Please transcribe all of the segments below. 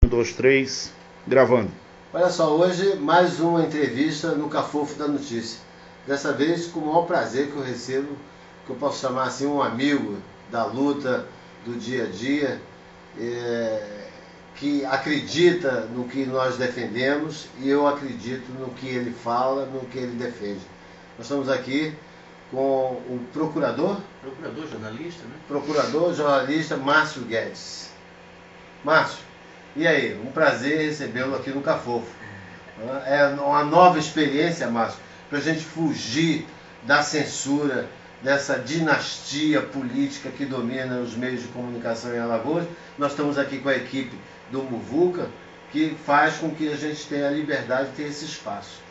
dois, três, gravando. Olha só, hoje mais uma entrevista no Cafofo da Notícia. Dessa vez com o maior prazer que eu recebo, que eu posso chamar assim um amigo da luta, do dia a dia, que acredita no que nós defendemos e eu acredito no que ele fala, no que ele defende. Nós estamos aqui com o jornalista, né? Procurador jornalista Márcio Guedes. Márcio, e aí? Um prazer recebê-lo aqui no Cafofo. É uma nova experiência, Márcio, para a gente fugir da censura, dessa dinastia política que domina os meios de comunicação em Alagoas. Nós estamos aqui com a equipe do Muvuca, que faz com que a gente tenha a liberdade de ter esse espaço.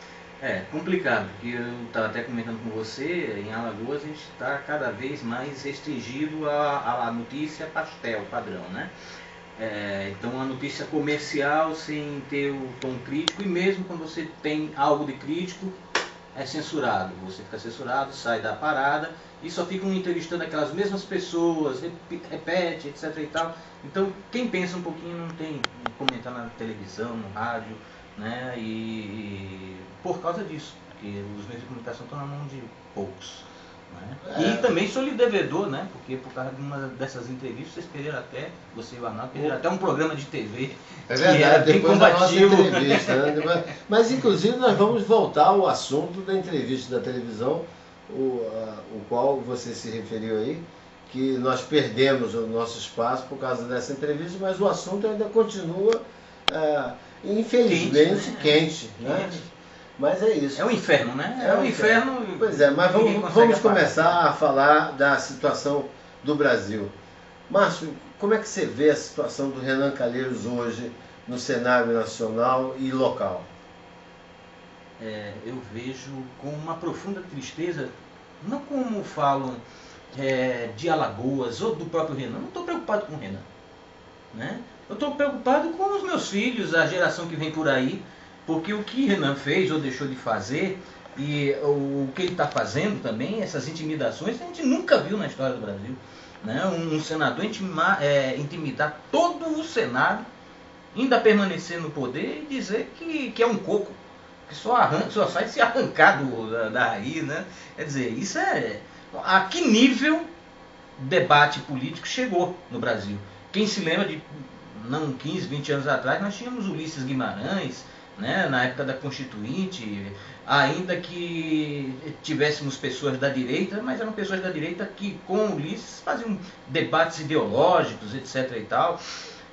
É complicado, porque eu estava até comentando com você, em Alagoas a gente está cada vez mais restringido à notícia pastel, padrão, né? Então a notícia comercial sem ter o tom crítico, e mesmo quando você tem algo de crítico, é censurado. Você fica censurado, sai da parada e só ficam entrevistando aquelas mesmas pessoas, repete, etc e tal. Então quem pensa um pouquinho não tem comentar na televisão, no rádio, né? E por causa disso, porque os meios de comunicação estão na mão de poucos, né? E também sou lhe devedor, né? Porque por causa de uma dessas entrevistas vocês perderam até, você e o Arnaldo perderam até um programa de TV. É verdade, depois da nossa entrevista, né? Mas inclusive nós vamos voltar ao assunto da entrevista da televisão, o qual você se referiu aí, que nós perdemos o nosso espaço por causa dessa entrevista, mas o assunto ainda continua, infelizmente, quente, né? Mas é isso. É um inferno, né? É um inferno. Pois é, mas vamos começar a falar da situação do Brasil. Márcio, como é que você vê a situação do Renan Calheiros hoje no cenário nacional e local? Eu vejo com uma profunda tristeza, não como falam de Alagoas ou do próprio Renan. Não estou preocupado com o Renan, né? Eu estou preocupado com os meus filhos, a geração que vem por aí. Porque o que Renan fez ou deixou de fazer, e o que ele está fazendo também, essas intimidações, a gente nunca viu na história do Brasil, né? Um senador intimidar todo o Senado, ainda permanecer no poder e dizer que é um coco, que só sai se arrancar da raiz, né? Quer dizer, isso a que nível debate político chegou no Brasil? Quem se lembra de, não 15, 20 anos atrás, nós tínhamos Ulisses Guimarães, né, na época da Constituinte, ainda que tivéssemos pessoas da direita, mas eram pessoas da direita que com Ulisses faziam debates ideológicos, etc. e tal.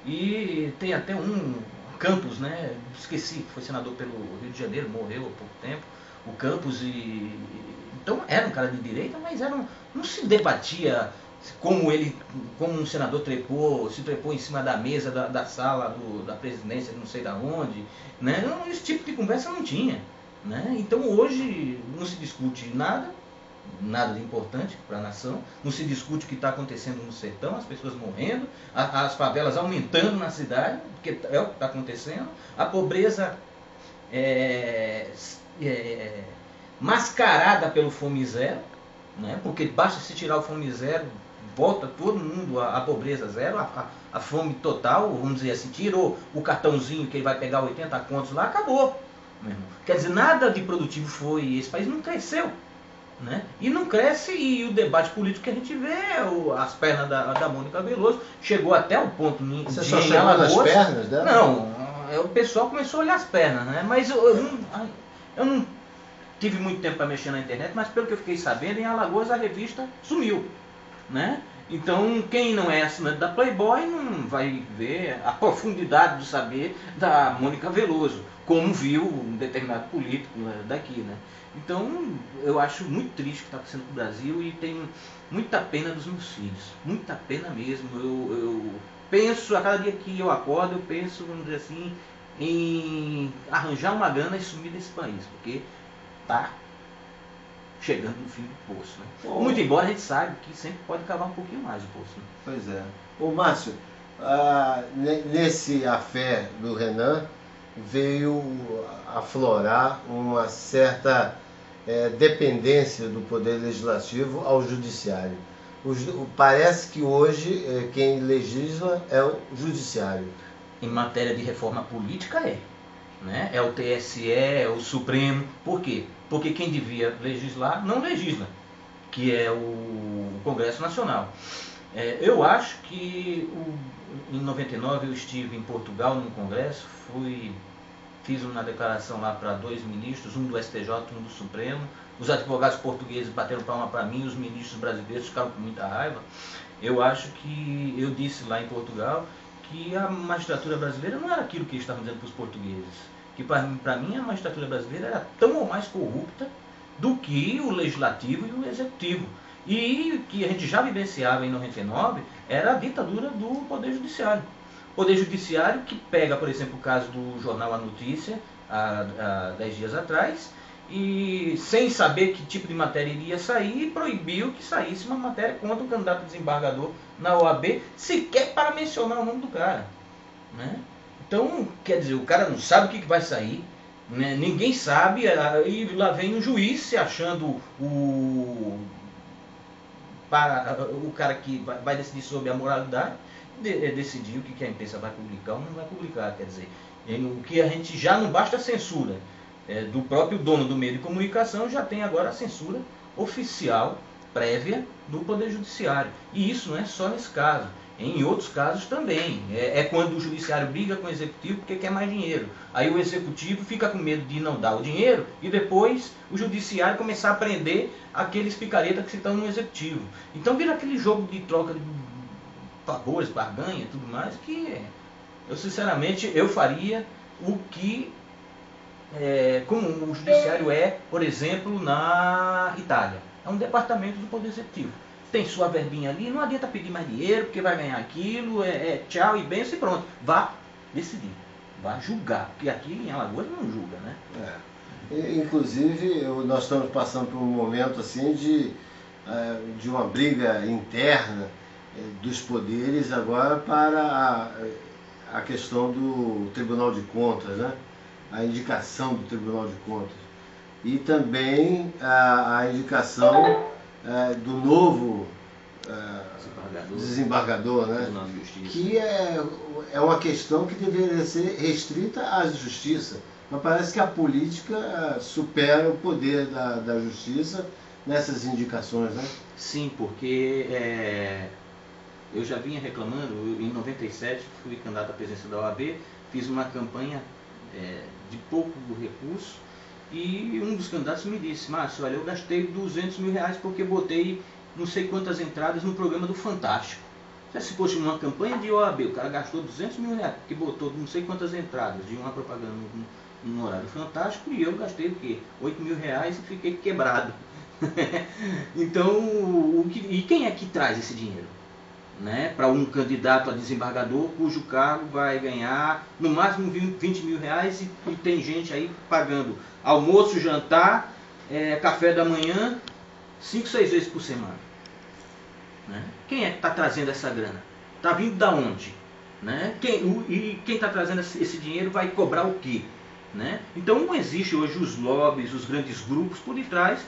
E tem até um Campos, né, esqueci, foi senador pelo Rio de Janeiro, morreu há pouco tempo, o Campos, então era um cara de direita, mas não se debatia como um senador se trepou em cima da mesa da sala da presidência, não sei da onde, né? Esse tipo de conversa não tinha, né? Então hoje não se discute nada de importante para a nação, não se discute o que está acontecendo no sertão, as pessoas morrendo, as favelas aumentando na cidade, porque é o que está acontecendo, a pobreza mascarada pelo Fome Zero, né? Porque basta se tirar o Fome Zero, volta todo mundo à pobreza zero, a fome total, vamos dizer assim, tirou o cartãozinho que ele vai pegar 80 contos lá, acabou. Quer dizer, nada de produtivo foi, esse país não cresceu, né? E não cresce, e o debate político que a gente vê, as pernas da Mônica Veloso, chegou até o ponto de Você só chegou nas pernas dela? Não, o pessoal começou a olhar as pernas, né? Mas eu não tive muito tempo para mexer na internet, mas pelo que eu fiquei sabendo, em Alagoas a revista sumiu, né? Então quem não é assinante da Playboy não vai ver a profundidade do saber da Mônica Veloso, como viu um determinado político daqui, né? Então eu acho muito triste o que está acontecendo com o Brasil e tenho muita pena dos meus filhos, muita pena mesmo. Eu penso, a cada dia que eu acordo, eu penso, vamos dizer assim, em arranjar uma grana e sumir desse país, porque tá chegando no fim do poço, né? Muito embora a gente saiba que sempre pode cavar um pouquinho mais o poço, né? Pois é. Ô Márcio, nesse afé do Renan veio aflorar uma certa dependência do Poder Legislativo ao Judiciário. Parece que hoje quem legisla é o Judiciário. em matéria de reforma política né? É o TSE, é o Supremo. Por quê? Porque quem devia legislar não legisla, que é o Congresso Nacional. Eu acho que em 99 eu estive em Portugal no Congresso, fiz uma declaração lá para 2 ministros, um do STJ, um do Supremo. Os advogados portugueses bateram palma para mim, os ministros brasileiros ficaram com muita raiva. Eu acho que eu disse lá em Portugal que a magistratura brasileira não era aquilo que eles estavam dizendo para os portugueses. Que para mim a magistratura brasileira era tão ou mais corrupta do que o legislativo e o executivo. E que a gente já vivenciava em 99 era a ditadura do Poder Judiciário. Poder Judiciário que pega, por exemplo, o caso do jornal A Notícia, há 10 dias atrás, e sem saber que tipo de matéria iria sair, proibiu que saísse uma matéria contra o candidato desembargador na OAB, sequer para mencionar o nome do cara. Né? Então, quer dizer, o cara não sabe o que vai sair, né? Ninguém sabe, e lá vem o juiz se achando o cara que vai decidir sobre a moralidade, decidir o que a imprensa vai publicar ou não vai publicar. Quer dizer, o que a gente já não basta a censura do próprio dono do meio de comunicação, já tem agora a censura oficial, prévia, do Poder Judiciário. E isso não é só nesse caso. Em outros casos também. É quando o judiciário briga com o executivo porque quer mais dinheiro. Aí o executivo fica com medo de não dar o dinheiro e depois o judiciário começar a prender aqueles picaretas que estão no executivo. Então vira aquele jogo de troca de favores, barganha e tudo mais, que eu sinceramente eu faria o que como o judiciário por exemplo, na Itália. É um departamento do Poder Executivo. Tem sua verbinha ali, não adianta pedir mais dinheiro, porque vai ganhar aquilo, tchau e benção e pronto. Vá decidir, vá julgar, porque aqui em Alagoas não julga, né? Inclusive, nós estamos passando por um momento assim de uma briga interna dos poderes agora para a questão do Tribunal de Contas, né? A indicação do Tribunal de Contas. E também a indicação do novo desembargador, né? Que é uma questão que deveria ser restrita à justiça. Mas parece que a política supera o poder da justiça nessas indicações, né? Sim, porque eu já vinha reclamando, em 97 fui candidato à presidência da OAB, fiz uma campanha de pouco recurso, e um dos candidatos me disse: Márcio, olha, eu gastei 200 mil reais porque botei não sei quantas entradas no programa do Fantástico. Se fosse uma campanha de OAB, o cara gastou 200 mil reais porque botou não sei quantas entradas de uma propaganda no horário Fantástico, e eu gastei o quê? 8 mil reais e fiquei quebrado. Então, e quem é que traz esse dinheiro? Né, para um candidato a desembargador cujo cargo vai ganhar no máximo 20 mil reais e tem gente aí pagando almoço, jantar, café da manhã 5, 6 vezes por semana. Né? Quem é que está trazendo essa grana? Está vindo da onde? Né? E quem está trazendo esse dinheiro vai cobrar o quê? Né? Então não existe hoje os lobbies, os grandes grupos por detrás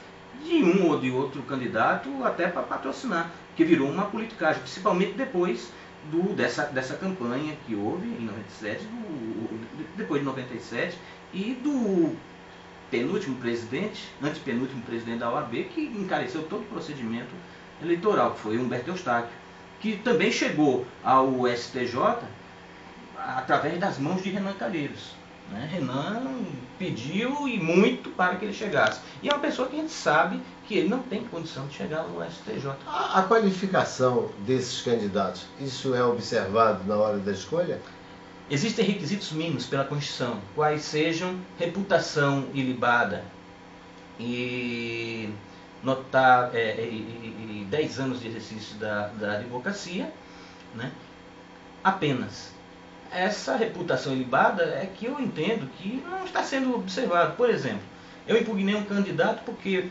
de um ou de outro candidato até para patrocinar, que virou uma politicagem, principalmente depois dessa campanha que houve em 97, depois de 97, e do antepenúltimo presidente da OAB, que encareceu todo o procedimento eleitoral, que foi Humberto Eustáquio, que também chegou ao STJ através das mãos de Renan Calheiros. Né? Renan pediu e muito para que ele chegasse. E é uma pessoa que a gente sabe que ele não tem condição de chegar ao STJ. A qualificação desses candidatos, isso é observado na hora da escolha? Existem requisitos mínimos pela Constituição, quais sejam reputação ilibada e 10 anos de exercício da advocacia, né? Apenas. Essa reputação ilibada é que eu entendo que não está sendo observado. Por exemplo, eu impugnei um candidato porque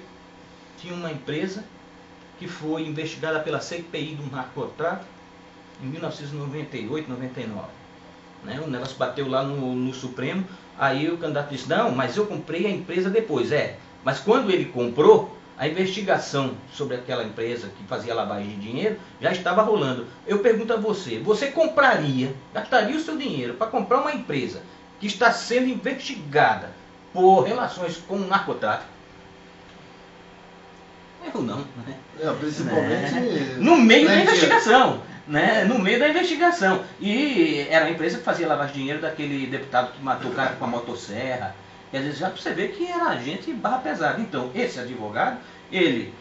tinha uma empresa que foi investigada pela CPI do narcotráfico em 1998, 99. Né? O negócio bateu lá no Supremo, aí o candidato disse: não, mas eu comprei a empresa depois. Mas quando ele comprou, A investigação sobre aquela empresa que fazia lavagem de dinheiro já estava rolando. Eu pergunto a você, você compraria, gastaria o seu dinheiro para comprar uma empresa que está sendo investigada por relações com o narcotráfico? Eu não, né? Principalmente... No meio da investigação. Né? No meio da investigação. E era a empresa que fazia lavagem de dinheiro daquele deputado que matou o cara com a motosserra. Quer dizer, já para você ver que era gente barra pesada. Então, esse advogado, ele,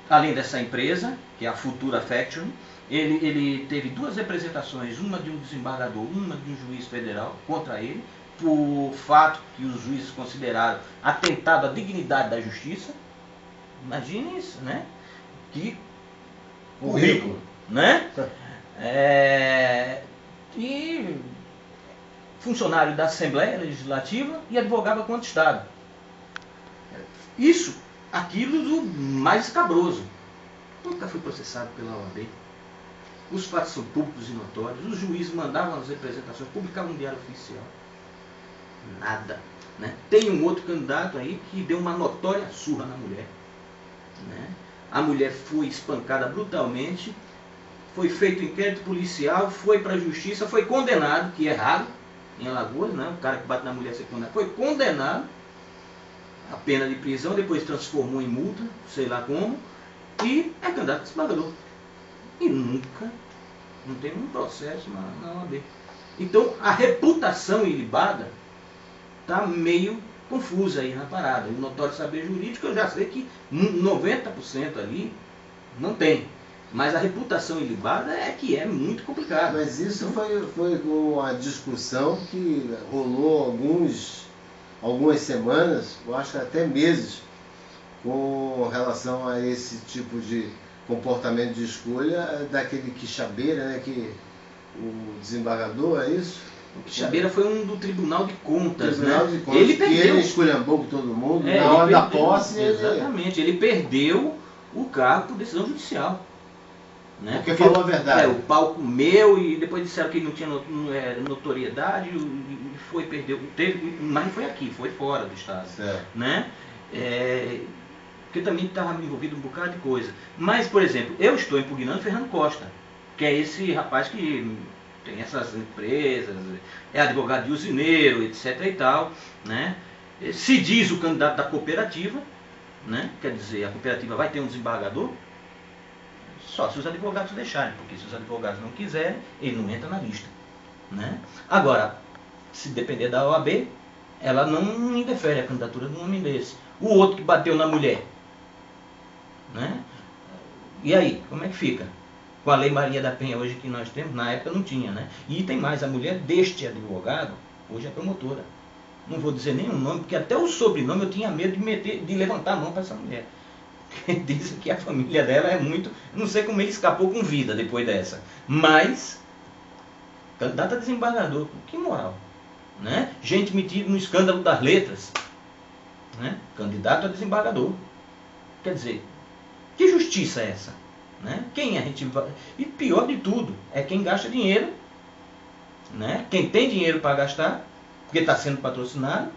além dessa empresa, que é a Futura Factory, ele teve 2 representações, uma de um desembargador, uma de um juiz federal contra ele, por fato que os juízes consideraram atentado à dignidade da justiça. Imagine isso, né? Que currículo, né? E funcionário da Assembleia Legislativa e advogava contra o Estado. Isso, aquilo do mais escabroso. Nunca foi processado pela OAB. Os fatos são públicos e notórios. Os juízes mandavam as representações, publicavam no Diário Oficial. Nada. Né? Tem um outro candidato aí que deu uma notória surra na mulher. Né? A mulher foi espancada brutalmente, foi feito inquérito policial, foi para a justiça, foi condenado, que é raro em Alagoas, né? O cara que bate na mulher ser condenado, foi condenado a pena de prisão, depois transformou em multa, sei lá como, e é candidato a desembargador. E nunca, não tem um processo na OAB. Então a reputação ilibada está meio confusa aí na parada. O notório saber jurídico eu já sei que 90% ali não tem. Mas a reputação ilibada é que é muito complicado. Mas isso foi uma discussão que rolou algumas semanas, eu acho que até meses, com relação a esse tipo de comportamento de escolha daquele quixabeira, né, que o desembargador, é isso? O Quixabeira foi um do Tribunal de Contas, Tribunal né? de Contas, ele perdeu. Ele esculhambou com todo mundo, na hora da posse. Exatamente, ele perdeu o cargo por decisão judicial. Né? Porque falou a verdade. O pau comeu e depois disseram que não tinha notoriedade e foi, perdeu. Mas não foi aqui, foi fora do estado. Certo. Né? Porque também estava envolvido um bocado de coisa. Mas, por exemplo, eu estou impugnando Fernando Costa, que é esse rapaz que tem essas empresas, é advogado de usineiro, etc. e tal, né? Se diz o candidato da cooperativa, né? Quer dizer, a cooperativa vai ter um desembargador, só se os advogados deixarem, porque se os advogados não quiserem, ele não entra na lista, né? Agora, se depender da OAB, ela não indefere a candidatura de um homem desse. O outro que bateu na mulher, né? E aí, como é que fica? Com a Lei Maria da Penha hoje que nós temos, na época não tinha, né? E tem mais, a mulher deste advogado, hoje é promotora. Não vou dizer nenhum nome, porque até o sobrenome eu tinha medo de levantar a mão para essa mulher. Porque dizem que a família dela é muito... Não sei como ele escapou com vida depois dessa. Mas, candidato a desembargador, que moral. Né? Gente metida no escândalo das letras. Né? Candidato a desembargador. Quer dizer, que justiça é essa? Né? Quem a gente vai... E pior de tudo, é quem gasta dinheiro, né? Quem tem dinheiro para gastar, porque está sendo patrocinado.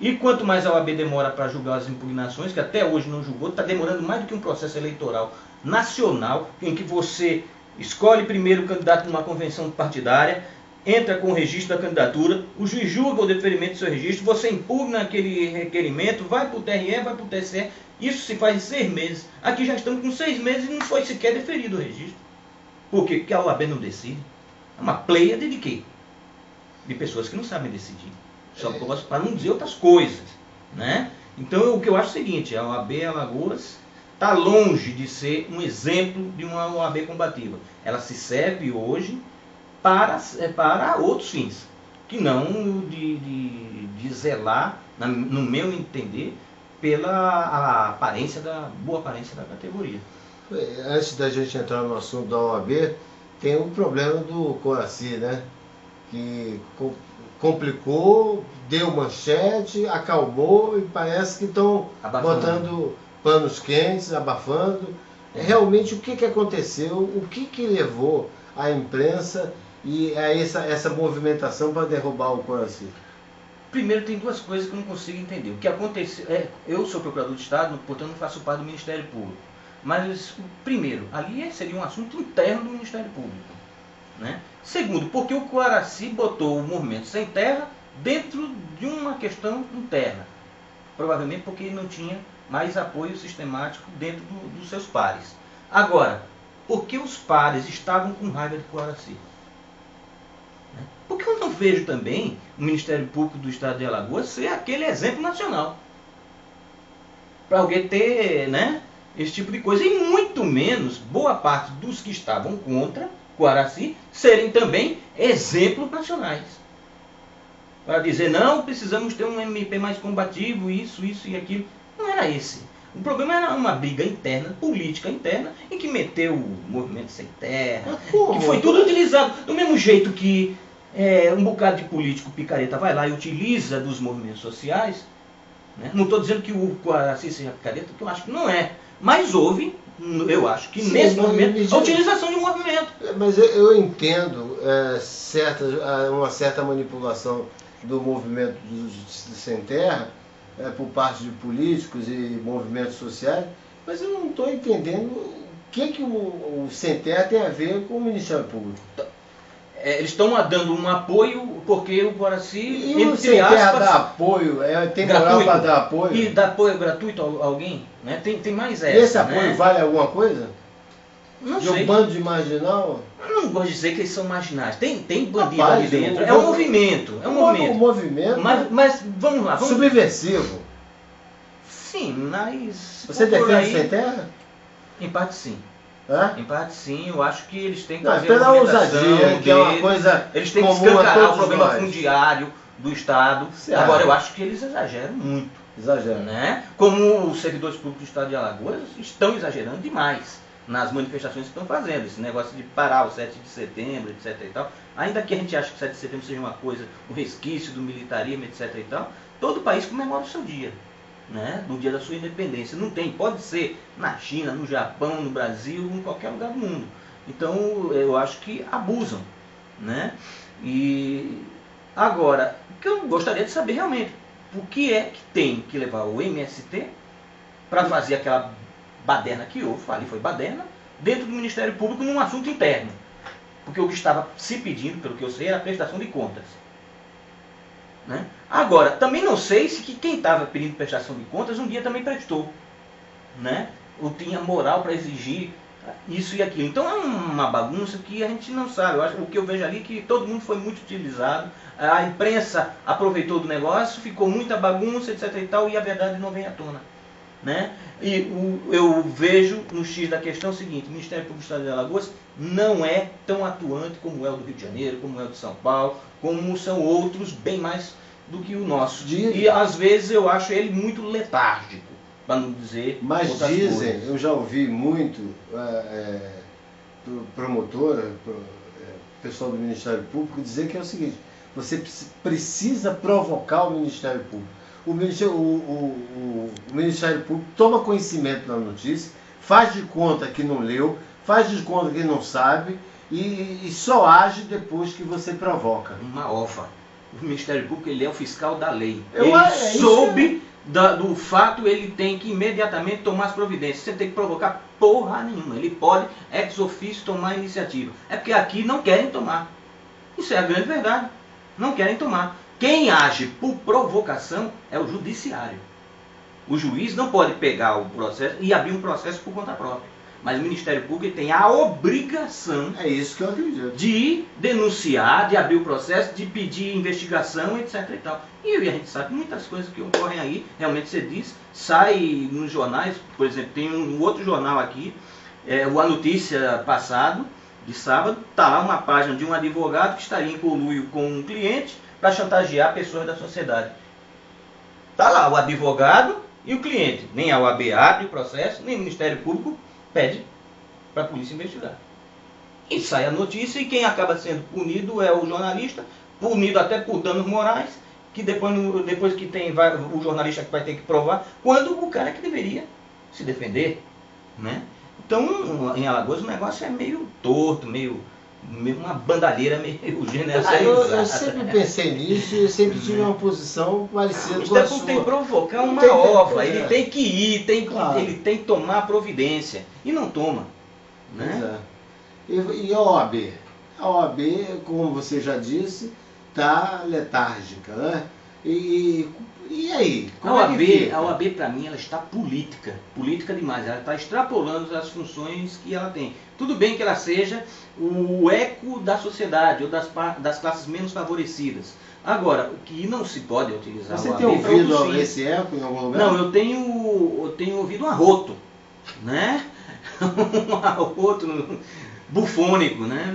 E quanto mais a OAB demora para julgar as impugnações, que até hoje não julgou, está demorando mais do que um processo eleitoral nacional, em que você escolhe primeiro o candidato numa convenção partidária, entra com o registro da candidatura, o juiz julga o deferimento do seu registro, você impugna aquele requerimento, vai para o TRE, vai para o TSE, isso se faz em 6 meses. Aqui já estamos com 6 meses e não foi sequer deferido o registro. Por quê? Porque a OAB não decide. É uma pleiade de quê? De pessoas que não sabem decidir. Só para não dizer outras coisas. Né? Então o que eu acho é o seguinte, a OAB Alagoas está longe de ser um exemplo de uma OAB combativa. Ela se serve hoje para outros fins, que não de zelar, no meu entender, pela boa aparência da categoria. Antes da gente entrar no assunto da OAB, tem um problema do Coraci, né? Que complicou, deu manchete, acalmou e parece que estão botando panos quentes, abafando. Realmente o que aconteceu, o que levou a imprensa e a essa movimentação para derrubar o Coraci? Primeiro, tem duas coisas que eu não consigo entender. O que aconteceu eu sou procurador de Estado, portanto não faço parte do Ministério Público. Mas, primeiro, ali seria um assunto interno do Ministério Público, né? Segundo, porque o Coaraci botou o movimento sem terra dentro de uma questão interna. Provavelmente porque ele não tinha mais apoio sistemático dentro dos seus pares. Agora, por que os pares estavam com raiva de Coaraci? Porque eu não vejo também o Ministério Público do Estado de Alagoas ser aquele exemplo nacional para alguém ter, né, esse tipo de coisa. E muito menos boa parte dos que estavam contra Coaraci serem também exemplos nacionais. Para dizer, não, precisamos ter um MP mais combativo, isso e aquilo. Não era esse. O problema era uma briga interna, política interna, em que meteu o movimento sem terra, que foi tudo utilizado. Do mesmo jeito que um bocado de político picareta vai lá e utiliza dos movimentos sociais, né? Não estou dizendo que o Coaraci seja picareta, porque eu acho que não é. Mas houve, eu acho que nesse movimento, a utilização de um movimento. Mas eu entendo uma certa manipulação do movimento do sem terra por parte de políticos e movimentos sociais, mas eu não estou entendendo o que o sem terra tem a ver com o Ministério Público. Eles estão dando um apoio porque o Coaraci, e o sem terra dá apoio, tem moral para dar apoio? E dá apoio gratuito a alguém? Né? Tem mais essa. E esse apoio vale alguma coisa? Não de sei. Um bando de marginal? Eu não gosto de dizer que eles são marginais. Tem bandido ali dentro. É um movimento. É um movimento. Um movimento mas vamos lá. Subversivo. Sim, mas... Você defende sem terra? Em parte sim. É? Em parte sim, eu acho que eles têm que fazer pela ousadia, que é uma coisa eles têm que escancarar o problema fundiário do Estado. Agora, eu acho que eles exageram muito. Exageram. Né? Como os servidores públicos do Estado de Alagoas estão exagerando demais nas manifestações que estão fazendo. Esse negócio de parar o 7 de setembro, etc. e tal. Ainda que a gente ache que o 7 de setembro seja uma coisa, um resquício do militarismo, etc. e tal, todo o país comemora o seu dia. Né, do dia da sua independência. Não tem, pode ser na China, no Japão, no Brasil, em qualquer lugar do mundo. Então eu acho que abusam. Né? E agora, o que eu gostaria de saber realmente, o que é que tem que levar o MST para fazer aquela baderna que houve, ali foi baderna, dentro do Ministério Público num assunto interno. Porque o que estava se pedindo, pelo que eu sei, era a prestação de contas. Né? Agora, também não sei se quem estava pedindo prestação de contas um dia também prestou, né? Ou tinha moral para exigir isso e aquilo. Então é uma bagunça que a gente não sabe. O que eu vejo ali é que todo mundo foi muito utilizado, a imprensa aproveitou do negócio, ficou muita bagunça, etc. e tal, e a verdade não vem à tona. Né? E eu vejo no X da questão o seguinte: o Ministério Público do Estado de Alagoas não é tão atuante como é o do Rio de Janeiro, como é o de São Paulo, como são outros bem mais do que o nosso. E às vezes eu acho ele muito letárgico, para não dizer outras coisas. Eu já ouvi muito promotora, pessoal do Ministério Público dizer que é o seguinte: você precisa provocar o Ministério Público. O Ministério Público toma conhecimento da notícia, faz de conta que não leu, faz de conta que não sabe e só age depois que você provoca. Uma ova. O Ministério Público, ele é o fiscal da lei. Ele soube do fato, ele tem que imediatamente tomar as providências. Você tem que provocar porra nenhuma. Ele pode, ex officio, tomar a iniciativa. É porque aqui não querem tomar. Isso é a grande verdade. Não querem tomar. Quem age por provocação é o judiciário. O juiz não pode pegar o processo e abrir um processo por conta própria. Mas o Ministério Público tem a obrigação, é isso que eu acredito, de denunciar, de abrir o processo, de pedir investigação, etc. e tal. E a gente sabe que muitas coisas que ocorrem aí, realmente você diz, sai nos jornais. Por exemplo, tem um outro jornal aqui, o A Notícia passado, de sábado, está lá uma página de um advogado que estaria em conluio com um cliente para chantagear pessoas da sociedade. Está lá o advogado e o cliente. Nem a OAB abre o processo, nem o Ministério Público pede para a polícia investigar. E sai a notícia e quem acaba sendo punido é o jornalista, punido até por danos morais, que depois que o jornalista que vai ter que provar, quando o cara que deveria se defender. Né? Então, em Alagoas o negócio é meio torto, meio uma bandalheira meio Eu generalizada. sempre pensei nisso e eu sempre tive uma posição parecida O com a Stefan sua. tem que provocar uma Tem que- ova, é. ele tem que ir, Claro. ele tem que tomar providência. E não toma. Pois Né? é. E a OAB? A OAB, como você já disse, está letárgica, né? E aí? Como é que fica? A OAB para mim, ela está política demais, ela está extrapolando as funções que ela tem. Tudo bem que ela seja o eco da sociedade ou das classes menos favorecidas. Agora, o que não se pode utilizar Você a OAB tem para outros ouvido fins. esse eco em algum lugar? Não, eu tenho ouvido um arroto, né? Um arroto bufônico, né?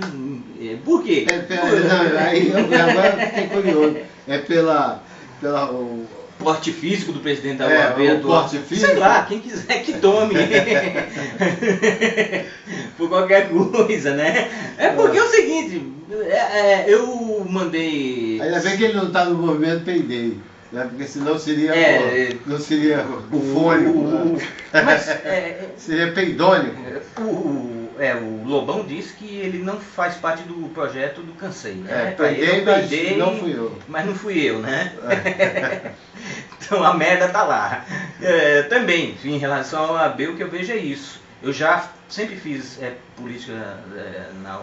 Por quê? Agora eu fiquei curioso. É pela o Porte físico do presidente da É, OAB o atual. porte físico? Sei lá, quem quiser que tome. Por qualquer coisa, né? É porque é o seguinte, eu mandei. Ainda bem que ele não está no movimento Peidei, né? Porque senão seria não seria bufônico, Mas seria peidônico. o Lobão disse que ele não faz parte do projeto do Cansei. Né? Peidei, mas Peidei, não fui eu. Mas não fui eu, né? Então a merda tá lá. Também, em relação ao OAB, o que eu vejo é isso. Eu já sempre fiz política na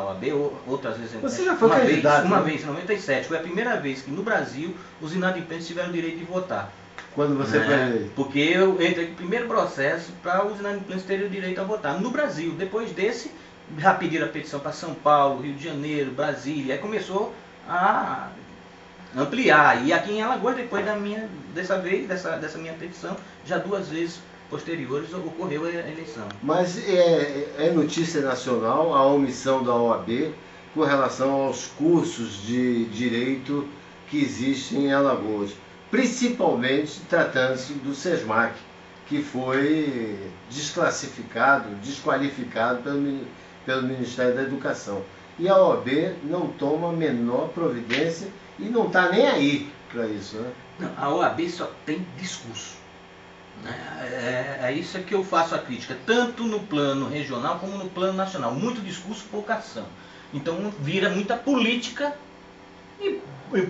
OAB, outras vezes. Você já foi candidato? Uma vez, em 97. Foi a primeira vez que no Brasil os inadimplentes tiveram o direito de votar. Quando você foi eleito? Porque eu entrei no primeiro processo para os inadimplentes terem o direito a votar no Brasil. Depois desse, já pediram a petição para São Paulo, Rio de Janeiro, Brasília. Aí começou a ampliar. E aqui em Alagoas, depois dessa minha petição, já 2 vezes posteriores ocorreu a eleição. Mas é notícia nacional a omissão da OAB com relação aos cursos de direito que existem em Alagoas, principalmente tratando-se do SESMAC, que foi desqualificado pelo Ministério da Educação. E a OAB não toma a menor providência e não está nem aí para isso, né? Não, a OAB só tem discurso. É isso que eu faço a crítica, tanto no plano regional como no plano nacional. Muito discurso, pouca ação. Então vira muita política e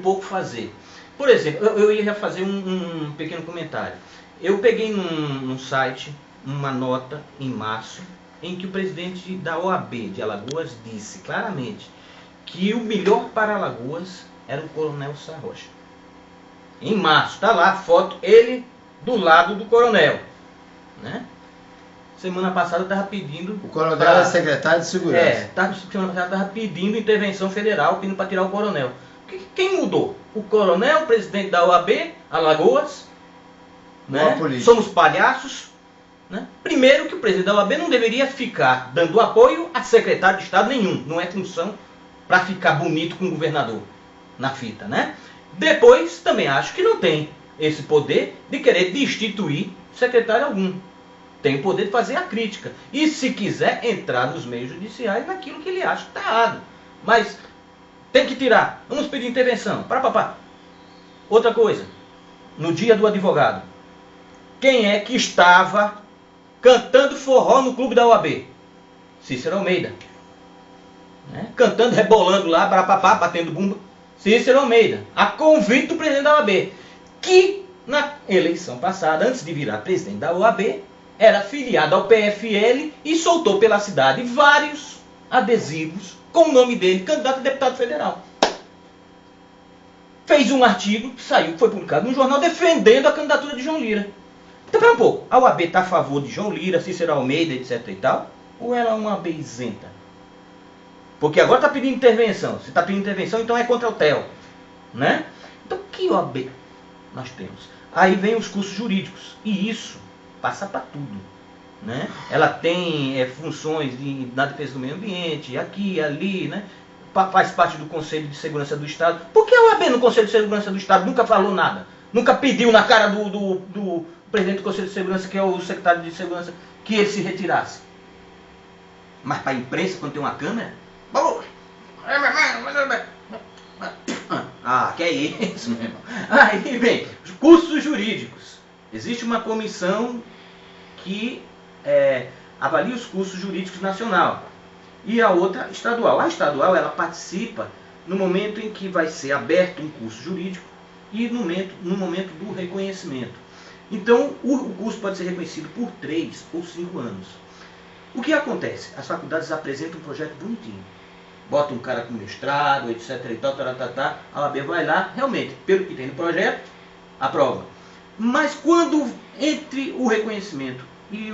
pouco fazer. Por exemplo, eu ia fazer um pequeno comentário. Eu peguei num site uma nota em março em que o presidente da OAB de Alagoas disse claramente que o melhor para Alagoas era o Coronel Sarrocha. Em março, está lá a foto, ele do lado do coronel, né? Semana passada estava pedindo... O coronel é secretário de segurança. Semana passada estava pedindo intervenção federal, pedindo para tirar o coronel. Quem mudou? O coronel, o presidente da OAB, Alagoas, né? Somos palhaços, né? Primeiro que o presidente da OAB não deveria ficar dando apoio a secretário de Estado nenhum. Não é função para ficar bonito com o governador na fita, né? Depois, também acho que não tem esse poder de querer destituir secretário algum. Tem o poder de fazer a crítica. E se quiser entrar nos meios judiciais naquilo que ele acha que está errado. Mas tem que tirar. Vamos pedir intervenção. Outra coisa. No dia do advogado. Quem é que estava cantando forró no clube da OAB? Cícero Almeida. Né? Cantando, rebolando lá, batendo bumba. Cícero Almeida. A convite do presidente da OAB. Que na eleição passada, antes de virar presidente da OAB, era filiado ao PFL e soltou pela cidade vários adesivos com o nome dele, candidato a deputado federal. Fez um artigo, foi publicado no jornal, defendendo a candidatura de João Lira. Então, pera um pouco, a OAB está a favor de João Lira, Cícero Almeida, etc e tal, ou ela é uma OAB isenta? Porque agora está pedindo intervenção. Se está pedindo intervenção, então é contra o TEL. Né? Então, que OAB nós temos? Aí vem os cursos jurídicos. E isso passa para tudo. Né? Ela tem funções na defesa do meio ambiente, aqui, ali, né? Faz parte do Conselho de Segurança do Estado. Por que a OAB no Conselho de Segurança do Estado nunca falou nada? Nunca pediu na cara do presidente do Conselho de Segurança, que é o secretário de Segurança, que ele se retirasse? Mas para a imprensa, quando tem uma câmera... que é isso, meu irmão? Aí vem, os cursos jurídicos. Existe uma comissão que avalia os cursos jurídicos nacional. e a outra estadual. A estadual, ela participa no momento em que vai ser aberto um curso jurídico e no momento do reconhecimento. Então, o curso pode ser reconhecido por 3 ou 5 anos. O que acontece? As faculdades apresentam um projeto bonitinho. Bota um cara com mestrado, etc. e tal, a OAB vai lá, realmente, pelo que tem no projeto, aprova. Mas quando entre o reconhecimento e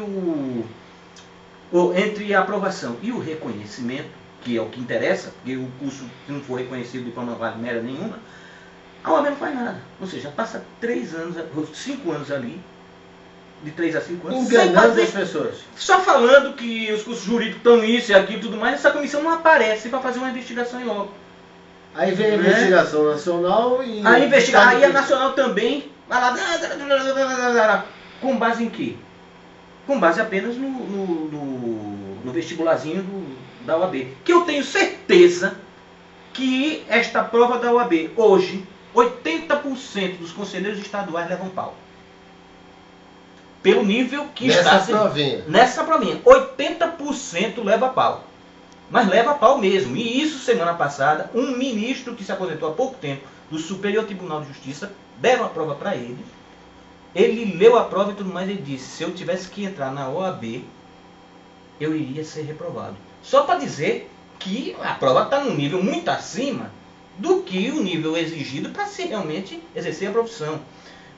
entre a aprovação e o reconhecimento, que é o que interessa, porque o curso, se não for reconhecido de forma não vale merda nenhuma, a OAB não faz nada. Ou seja, passa 5 anos ali, de 3 a 5 anos, enganando as pessoas. Só falando que os cursos jurídicos estão isso e aquilo e tudo mais, essa comissão não aparece para fazer uma investigação em logo. Aí vem a investigação nacional e... Aí a nacional também vai lá... Com base em quê? Com base apenas no vestibularzinho da OAB. Que eu tenho certeza que esta prova da OAB, hoje, 80% dos conselheiros estaduais levam pau. Pelo nível que está... Nessa provinha. 80% leva pau. Mas leva pau mesmo. E isso, semana passada, um ministro que se aposentou há pouco tempo do Superior Tribunal de Justiça, deram a prova para ele. Ele leu a prova e tudo mais, ele disse, se eu tivesse que entrar na OAB, eu iria ser reprovado. Só para dizer que a prova está num nível muito acima do que o nível exigido para se realmente exercer a profissão.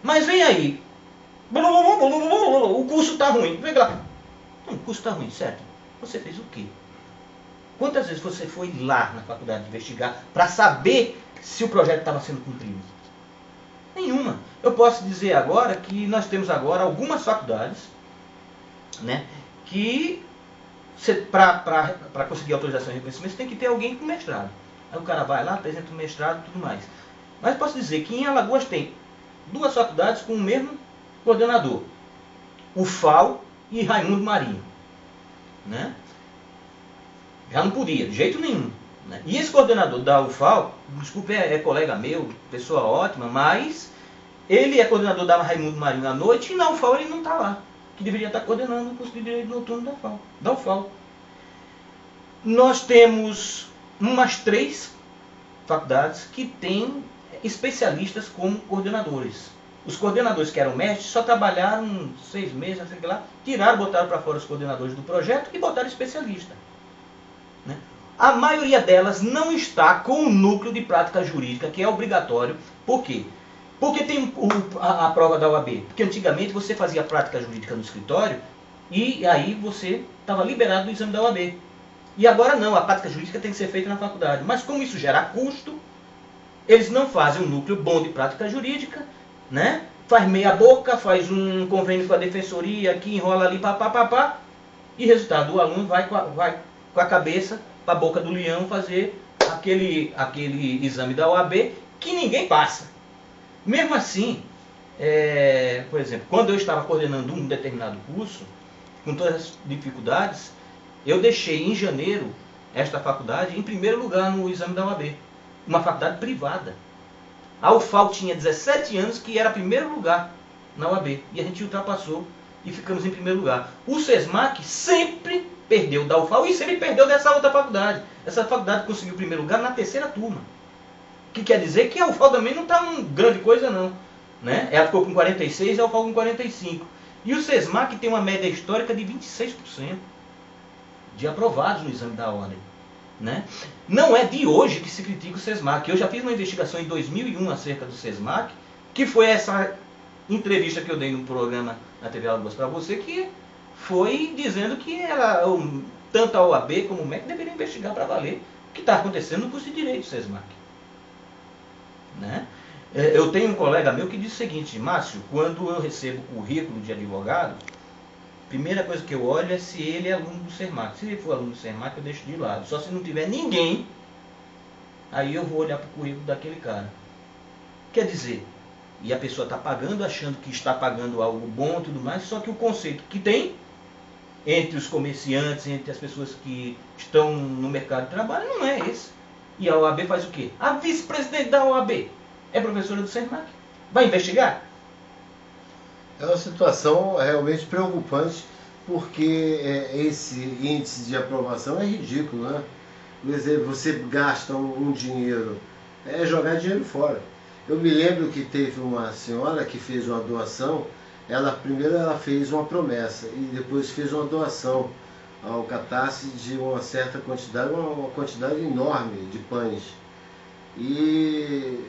Mas vem aí, o curso está ruim. Vem lá. O curso está ruim, certo? Você fez o quê? Quantas vezes você foi lá na faculdade investigar para saber se o projeto estava sendo cumprido? Nenhuma. Eu posso dizer agora que nós temos agora algumas faculdades, né, que para conseguir autorização e reconhecimento você tem que ter alguém com mestrado. Aí o cara vai lá, apresenta o mestrado e tudo mais. Mas posso dizer que em Alagoas tem 2 faculdades com o mesmo coordenador, o FAO e Raimundo Marinho, né? Já não podia, de jeito nenhum, né? E esse coordenador da UFAO, desculpe, é colega meu, pessoa ótima, mas ele é coordenador da Raimundo Marinho à noite e na UFAO ele não está lá, que deveria estar coordenando o curso de Direito Noturno da UFAO. Nós temos umas 3 faculdades que têm especialistas como coordenadores. Os coordenadores que eram mestres só trabalharam 6 meses, não sei o que lá, tiraram, botaram para fora os coordenadores do projeto e botaram especialista. Né? A maioria delas não está com o núcleo de prática jurídica, que é obrigatório. Por quê? Porque tem a prova da OAB. Porque antigamente você fazia prática jurídica no escritório e aí você estava liberado do exame da OAB. E agora não, a prática jurídica tem que ser feita na faculdade. Mas como isso gera custo, eles não fazem um núcleo bom de prática jurídica, né? Faz meia boca, faz um convênio com a defensoria, aqui enrola ali, pá, e resultado, o aluno vai com a cabeça para a boca do leão fazer aquele exame da OAB que ninguém passa. Mesmo assim, por exemplo, quando eu estava coordenando um determinado curso, com todas as dificuldades, eu deixei em janeiro esta faculdade em primeiro lugar no exame da OAB. Uma faculdade privada. A UFAO tinha 17 anos que era primeiro lugar na OAB. E a gente ultrapassou e ficamos em primeiro lugar. O SESMAC sempre perdeu da UFAO e sempre perdeu dessa outra faculdade. Essa faculdade conseguiu o primeiro lugar na 3ª turma. Que quer dizer que a UFAO também não está uma grande coisa não. Né? Ela ficou com 46 e a UFAO com 45. E o SESMAC tem uma média histórica de 26% de aprovados no exame da ordem. Né? Não é de hoje que se critica o SESMAC. Eu já fiz uma investigação em 2001 acerca do SESMAC, que foi essa entrevista que eu dei no programa na TV Alagoas para você, que foi dizendo que tanto a OAB como o MEC deveriam investigar para valer o que está acontecendo no curso de Direito do SESMAC. Né? Eu tenho um colega meu que diz o seguinte: Márcio, quando eu recebo currículo de advogado, primeira coisa que eu olho é se ele é aluno do SESMAC. Se ele for aluno do SESMAC, eu deixo de lado. Só se não tiver ninguém, aí eu vou olhar para o currículo daquele cara. Quer dizer, e a pessoa está pagando, achando que está pagando algo bom e tudo mais, só que o conceito que tem entre os comerciantes, entre as pessoas que estão no mercado de trabalho, não é esse. E a OAB faz o quê? A vice-presidente da OAB é professora do SESMAC. Vai investigar? É uma situação realmente preocupante porque esse índice de aprovação é ridículo, né? Por exemplo, você gasta um dinheiro, é jogar dinheiro fora. Eu me lembro que teve uma senhora que fez uma doação, primeiro ela fez uma promessa e depois fez uma doação ao Catarse de uma certa quantidade, uma quantidade enorme de pães. E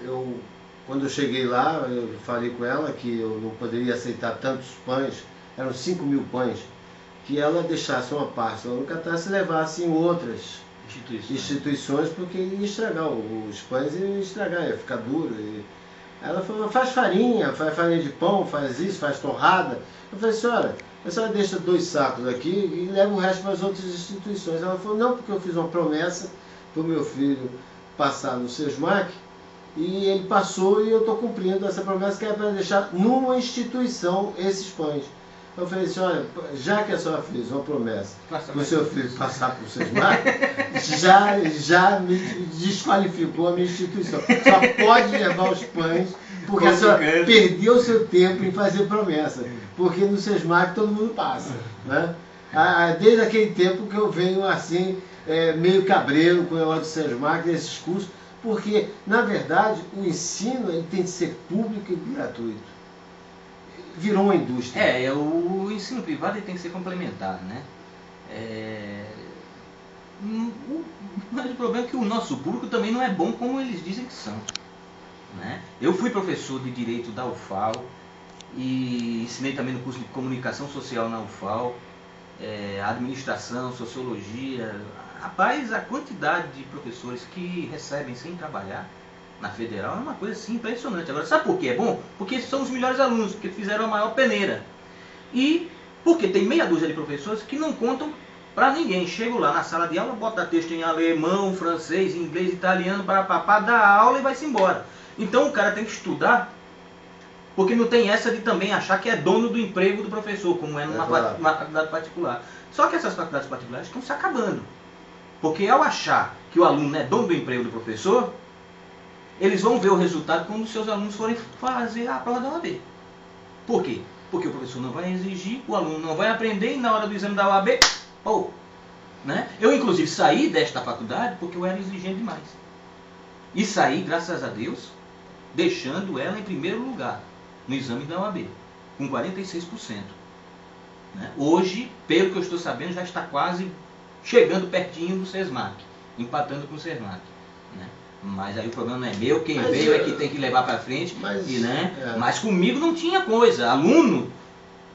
quando eu cheguei lá, eu falei com ela que eu não poderia aceitar tantos pães, eram 5.000 pães, que ela deixasse uma parte no Catarse e levasse em outras instituições, porque ia estragar os pães, ia estragar, ia ficar duro. Ela falou, faz farinha de pão, faz isso, faz torrada. Eu falei, senhora, a senhora deixa 2 sacos aqui e leva o resto para as outras instituições. Ela falou, não, porque eu fiz uma promessa para o meu filho passar no SESMAC, e ele passou e eu estou cumprindo essa promessa, que é para deixar numa instituição esses pães. Eu falei assim, olha, já que a senhora fez uma promessa para o seu filho passar por SESMAC, já me desqualificou a minha instituição. Só pode levar os pães, porque a senhora perdeu o seu tempo em fazer promessa. Porque no SESMAC todo mundo passa, né? Desde aquele tempo que eu venho assim, meio cabreiro com o negócio do SESMAC, desses cursos, porque, na verdade, o ensino ele tem que ser público e gratuito. Virou uma indústria. O ensino privado ele tem que ser complementar, né? Mas o problema é que o nosso público também não é bom como eles dizem que são, né? Eu fui professor de Direito da UFAL e ensinei também no curso de Comunicação Social na UFAL, Administração, Sociologia. Rapaz, a quantidade de professores que recebem sem trabalhar na Federal é uma coisa assim impressionante. Agora, sabe por que é bom? Porque são os melhores alunos, porque fizeram a maior peneira. E porque tem meia dúzia de professores que não contam para ninguém. Chego lá na sala de aula, bota texto em alemão, francês, inglês, italiano, para dá aula e vai-se embora. Então o cara tem que estudar, porque não tem essa de também achar que é dono do emprego do professor, como é numa faculdade particular. Só que essas faculdades particulares estão se acabando. Porque ao achar que o aluno é dono do emprego do professor, eles vão ver o resultado quando os seus alunos forem fazer a prova da OAB. Por quê? Porque o professor não vai exigir, o aluno não vai aprender e na hora do exame da OAB, né? Eu inclusive saí desta faculdade porque eu era exigente demais. E saí, graças a Deus, deixando ela em primeiro lugar no exame da OAB, com 46%. Né? Hoje, pelo que eu estou sabendo, já está quase chegando pertinho do SESMAC, empatando com o SESMAC. Né? Mas aí o problema não é meu, quem veio é que tem que levar para frente. Mas comigo não tinha coisa. Aluno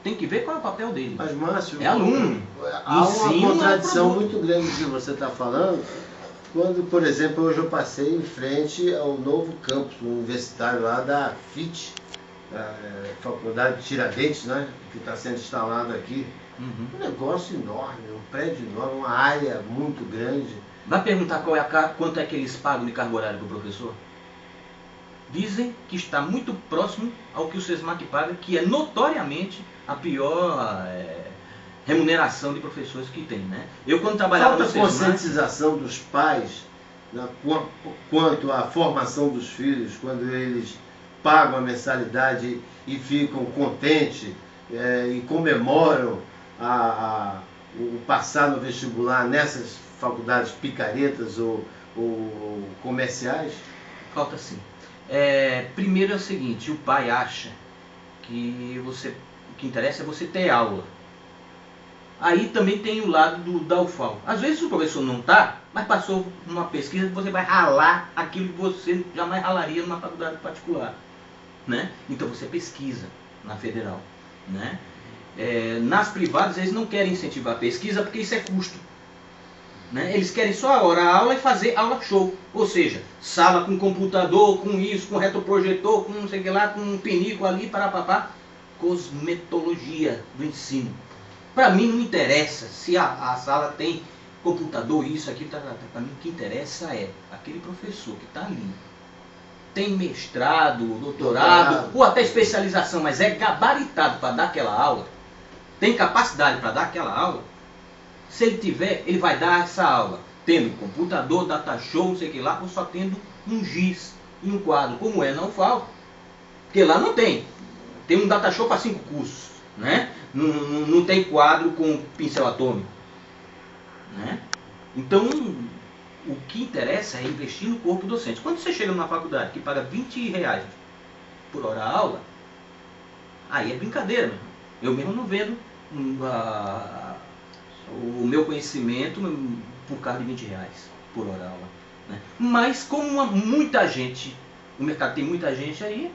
tem que ver qual é o papel dele. Mas, Márcio, é aluno. Há uma contradição muito grande que você está falando, quando, por exemplo, hoje eu passei em frente ao novo campus universitário lá da FIT, Faculdade de Tiradentes, né, que está sendo instalado aqui. Um negócio enorme, um prédio enorme, uma área muito grande. Vai perguntar quanto é que eles pagam de carga horária para o professor? Dizem que está muito próximo ao que o SESMAC paga, que é notoriamente a pior remuneração de professores que tem, né? Eu quando trabalhava no SESMAC... Falta conscientização dos pais, né, quanto à formação dos filhos, quando eles pagam a mensalidade e ficam contentes e comemoram o passar no vestibular nessas faculdades picaretas ou comerciais? Falta sim. Primeiro é o seguinte, o pai acha que o que interessa é você ter aula. Aí também tem o lado da UFAL. Às vezes o professor não está, mas passou numa pesquisa que você vai ralar aquilo que você jamais ralaria numa faculdade particular. Né? Então você pesquisa na Federal. Né? Nas privadas eles não querem incentivar a pesquisa porque isso é custo. Né? Eles querem só a hora-aula e fazer aula show. Ou seja, sala com computador, com isso, com retroprojetor, com não sei o que lá, com um pinico ali, papá. Cosmetologia do ensino. Para mim não interessa se a sala tem computador, isso, aqui, para mim o que interessa é aquele professor que está ali. Tem mestrado, doutorado, ou até especialização, mas é gabaritado para dar aquela aula, tem capacidade para dar aquela aula. Se ele tiver, ele vai dar essa aula, tendo computador, data show, não sei o que lá, ou só tendo um giz e um quadro, como é na UFAL. Porque lá não tem. Tem um data show para 5 cursos. né? Não tem quadro com pincel atômico, né? Então, o que interessa é investir no corpo docente. Quando você chega numa faculdade que paga R$20 por hora aula, aí é brincadeira, meu irmão. Eu mesmo não vendo o meu conhecimento por causa de R$20 por hora aula, né? Mas como muita gente, o mercado tem muita gente aí,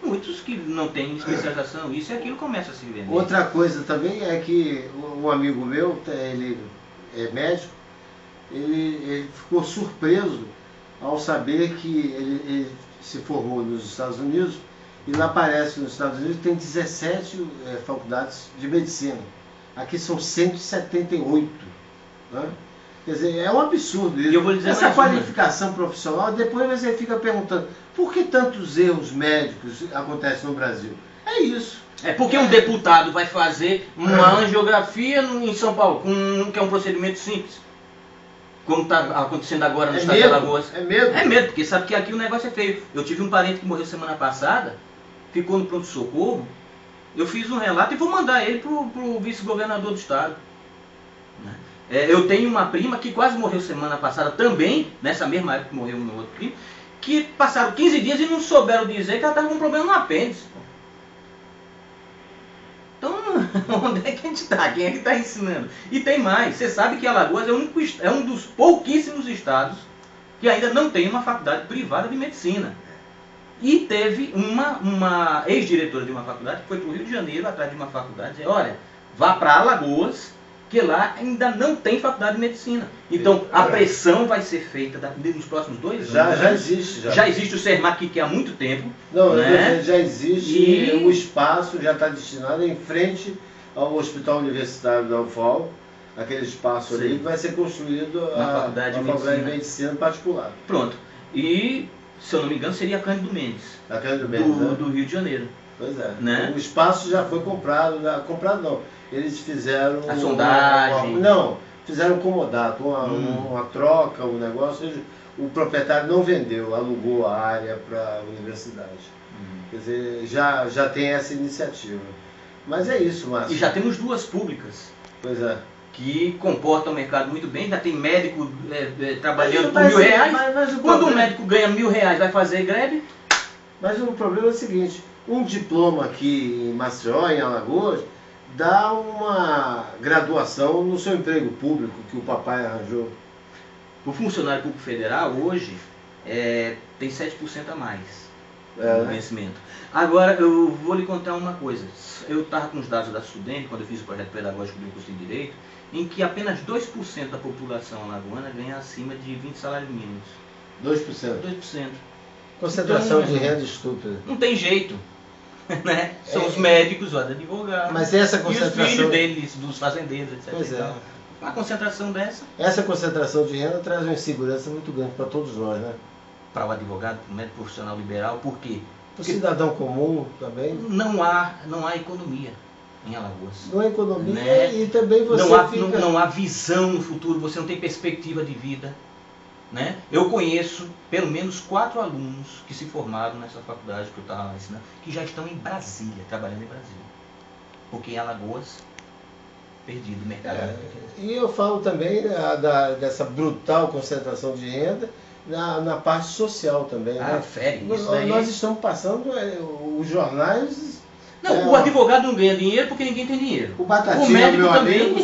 muitos que não têm especialização, isso e aquilo começa a se vender. Outra coisa também é que um amigo meu, ele é médico, ele ficou surpreso ao saber que ele se formou nos Estados Unidos e lá aparece nos Estados Unidos tem 17 faculdades de medicina. Aqui são 178. Né? Quer dizer, é um absurdo isso. Eu vou dizer essa qualificação profissional, depois você fica perguntando por que tantos erros médicos acontecem no Brasil? É isso. É porque um deputado vai fazer uma angiografia em São Paulo, que é um procedimento simples, como está acontecendo agora no estado de Alagoas. É medo. É medo, porque sabe que aqui o negócio é feio. Eu tive um parente que morreu semana passada, ficou no pronto-socorro, eu fiz um relato e vou mandar ele para o vice-governador do estado. Eu tenho uma prima que quase morreu semana passada também, nessa mesma época que morreu o meu outro primo, que passaram 15 dias e não souberam dizer que ela estava com um problema no apêndice. Então, onde é que a gente está? Quem é que está ensinando? E tem mais, você sabe que Alagoas é um dos pouquíssimos estados que ainda não tem uma faculdade privada de medicina. E teve uma ex-diretora de uma faculdade que foi para o Rio de Janeiro, atrás de uma faculdade, e disse, olha, vá para Alagoas, que lá ainda não tem faculdade de medicina. Então, a pressão vai ser feita nos próximos 2 anos. Já existe. Já existe o SERMAC que há muito tempo. Não, né? Já existe o espaço, já está destinado em frente ao Hospital Universitário da UFOL, aquele espaço ali que vai ser construído a faculdade de medicina particular. Pronto. E, se eu não me engano, seria a Cândido Mendes. A Cândido Mendes, do Rio de Janeiro. Pois é. Né? O espaço já foi comprado. Comprado não. Eles fizeram... A sondagem. Fizeram um comodato, uma troca, um negócio. O proprietário não vendeu, alugou a área para a universidade. Quer dizer, já tem essa iniciativa. Mas é isso, Márcio. E já temos 2 públicas. Pois é. Que comportam o mercado muito bem, já tem médico trabalhando por R$1.000. Mas quando um médico ganha R$1.000, vai fazer greve? Mas o problema é o seguinte, um diploma aqui em Maceió, em Alagoas, dá uma graduação no seu emprego público que o papai arranjou. O funcionário público federal hoje tem 7% a mais no conhecimento. Agora, eu vou lhe contar uma coisa. Eu estava com os dados da Sudene, quando eu fiz o projeto pedagógico do curso de Direito, em que apenas 2% da população alagoana ganha acima de 20 salários mínimos. 2%? 2%. Concentração de renda estúpida. Não tem jeito. Né? São os médicos, os advogados, mas essa concentração... e os filhos deles, dos fazendeiros, etc. Pois é. Uma concentração dessa... Essa concentração de renda traz uma insegurança muito grande para todos nós, né? Para o advogado, para o médico profissional liberal, por quê? Para o cidadão comum também. Não há economia em Alagoas. Não há economia, né? E também você não há visão no futuro, você não tem perspectiva de vida. Né? Eu conheço pelo menos 4 alunos que se formaram nessa faculdade que eu estava ensinando, que já estão em Brasília, trabalhando em Brasília. Porque em Alagoas, perdido o mercado. E eu falo também dessa brutal concentração de renda na parte social também. Né? Nós estamos passando os jornais... Não, o advogado não ganha dinheiro porque ninguém tem dinheiro. O Batatinha, o médico meu também. amigo,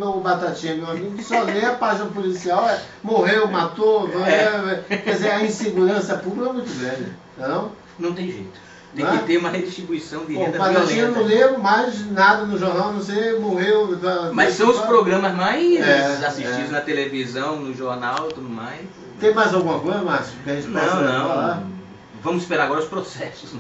o Batatinha, meu amigo, só lê a página policial, morreu, matou, quer dizer, a insegurança pública é muito grande, não? Não tem jeito. Tem que ter uma redistribuição de renda. O Batatinha não lê mais nada no jornal, a não ser morreu. Mas são os programas mais assistidos na televisão, no jornal e tudo mais. Tem mais alguma coisa, Márcio, que a gente possa falar? Vamos esperar agora os processos.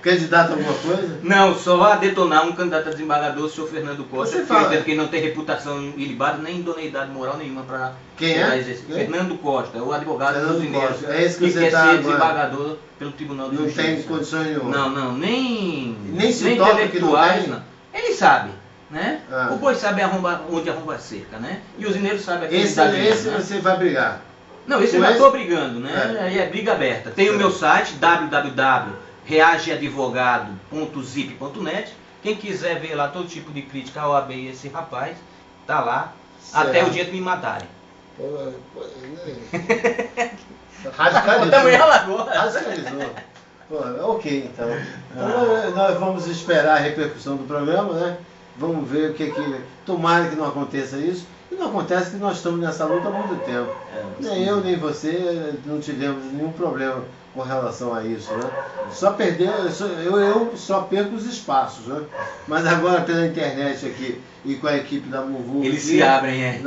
Candidato a alguma coisa? Não, só a detonar um candidato a desembargador, o senhor Fernando Costa, que ele não tem reputação ilibada nem idoneidade moral nenhuma para exercer. Fernando Costa, o advogado dos mineiros, que quer ser desembargador pelo Tribunal de Justiça. Não tem condições nenhuma. Não, nem intelectuais. não. Ele sabe, né? O boi sabe onde arromba a cerca, né? E os mineiros sabem aquele esse você vai brigar. Não, esse eu já estou brigando, né? Aí é briga aberta. Tem o meu site, www.ftc.org.br, reageadvogado.zip.net. Quem quiser ver lá todo tipo de crítica ao OAB e esse rapaz, tá lá, certo. até o dia que me matarem. Radicalizou. Também Alagoas. Radicalizou. Pô, ok, então. Nós vamos esperar a repercussão do programa, né? Vamos ver o que. Tomara que não aconteça isso. E não acontece que nós estamos nessa luta há muito tempo. Nem eu, nem você não tivemos nenhum problema com relação a isso, né? Só perder, eu só perco os espaços, né? Mas agora pela internet aqui e com a equipe da Muvu, eles se abrem,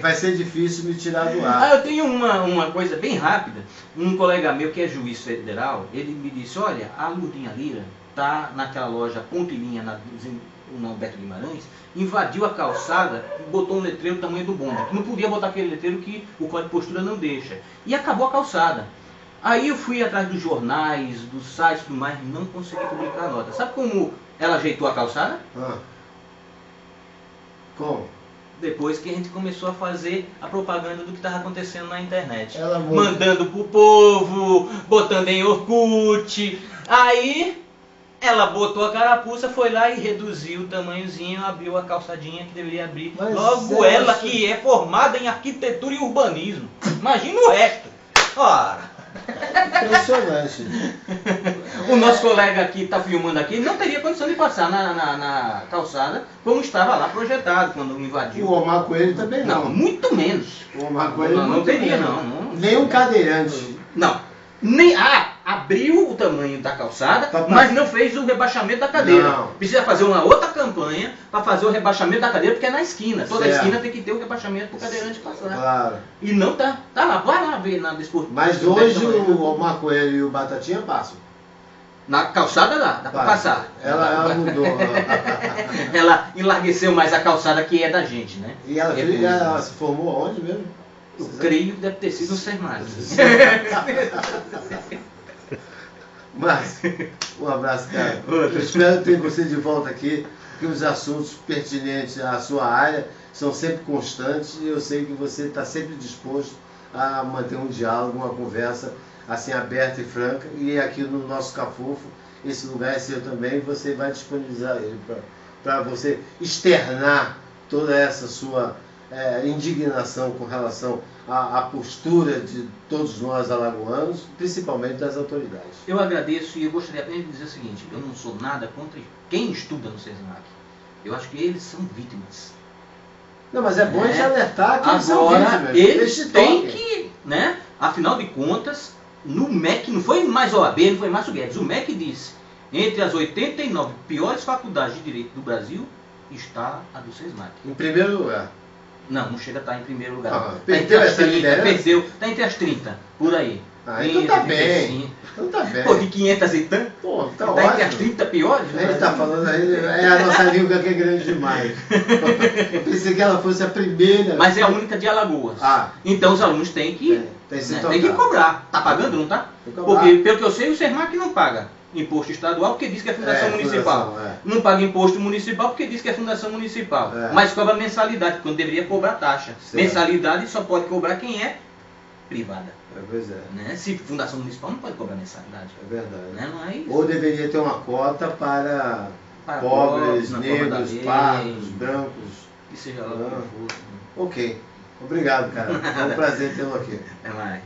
vai ser difícil me tirar do ar. Eu tenho uma coisa bem rápida. Um colega meu que é juiz federal, ele me disse, olha, a Lourdinha Lira tá naquela loja Ponte Linha no Alberto Guimarães, invadiu a calçada e botou um letreiro do tamanho do bonde. Não podia botar aquele letreiro que o código de postura não deixa. E acabou a calçada. Aí eu fui atrás dos jornais, dos sites e tudo mais, não consegui publicar a nota. Sabe como ela ajeitou a calçada? Como? Depois que a gente começou a fazer a propaganda do que estava acontecendo na internet. Mandando pro povo, botando em Orkut. Aí ela botou a carapuça, foi lá e reduziu o tamanhozinho, abriu a calçadinha que deveria abrir. Mas logo ela que é formada em arquitetura e urbanismo. Imagina o resto. Ora. Impressionante. O nosso colega aqui está filmando aqui, não teria condição de passar na calçada como estava lá projetado quando invadiu. O Omar Coelho também não. Não, muito menos. O Omar Coelho não teria, menos. não. Nem um cadeirante. Não. Nem, abriu o tamanho da calçada, mas não fez o rebaixamento da cadeira. Não. Precisa fazer uma outra campanha para fazer o rebaixamento da cadeira, porque é na esquina. Toda certo. esquina tem que ter o rebaixamento para o cadeirante passar. Claro. E não tá. Tá lá, vai lá ver na desportiva. Mas hoje o Omar Coelho e o Batatinha passam. Na calçada dá para passar. Ela mudou. Ela enlargueceu mais a calçada que é da gente, né? E ela se formou onde mesmo? Eu creio que deve ter sido um Senai. Mas, um abraço, cara. Eu espero ter você de volta aqui, porque os assuntos pertinentes à sua área são sempre constantes e eu sei que você está sempre disposto a manter um diálogo, uma conversa assim aberta e franca. E aqui no nosso Cafofo, esse lugar é seu também, você vai disponibilizar ele para você externar toda essa sua indignação com relação à postura de todos nós alagoanos, principalmente das autoridades. Eu agradeço e eu gostaria apenas de dizer o seguinte, eu não sou nada contra quem estuda no SESMAC. Eu acho que eles são vítimas. Não, mas é bom a gente alertar que agora, eles têm que, né? Afinal de contas, no MEC, não foi mais OAB, não foi Márcio Guedes, o MEC disse, entre as 89 piores faculdades de Direito do Brasil, está a do SESMAC. Em primeiro lugar. Não chega a estar em primeiro lugar. Perdeu essa liderança? Perdeu, está entre as 30, por aí. Então tá bem. Então tá bem. Pô, de 500 e tanto? Pô, tá ótimo. Entre as 30 piores? A gente tá falando aí, é a nossa língua que é grande demais. Eu pensei que ela fosse a primeira. Mas é a única de Alagoas. Então os alunos têm que, tem que cobrar. Tá pagando, não tá? Porque, pelo que eu sei, o SESMAC não paga imposto estadual porque diz que é fundação municipal. Não paga imposto municipal porque diz que é fundação municipal. Mas cobra mensalidade, quando deveria cobrar taxa. Certo. Mensalidade só pode cobrar quem é privada. Pois é. Né? Se fundação municipal não pode cobrar mensalidade. É verdade. Né? Não é isso. Ou deveria ter uma cota para pobres, negros, pardos, brancos. Que seja lá o que for. Ok. Obrigado, cara. Foi um prazer tê-lo aqui. Até mais.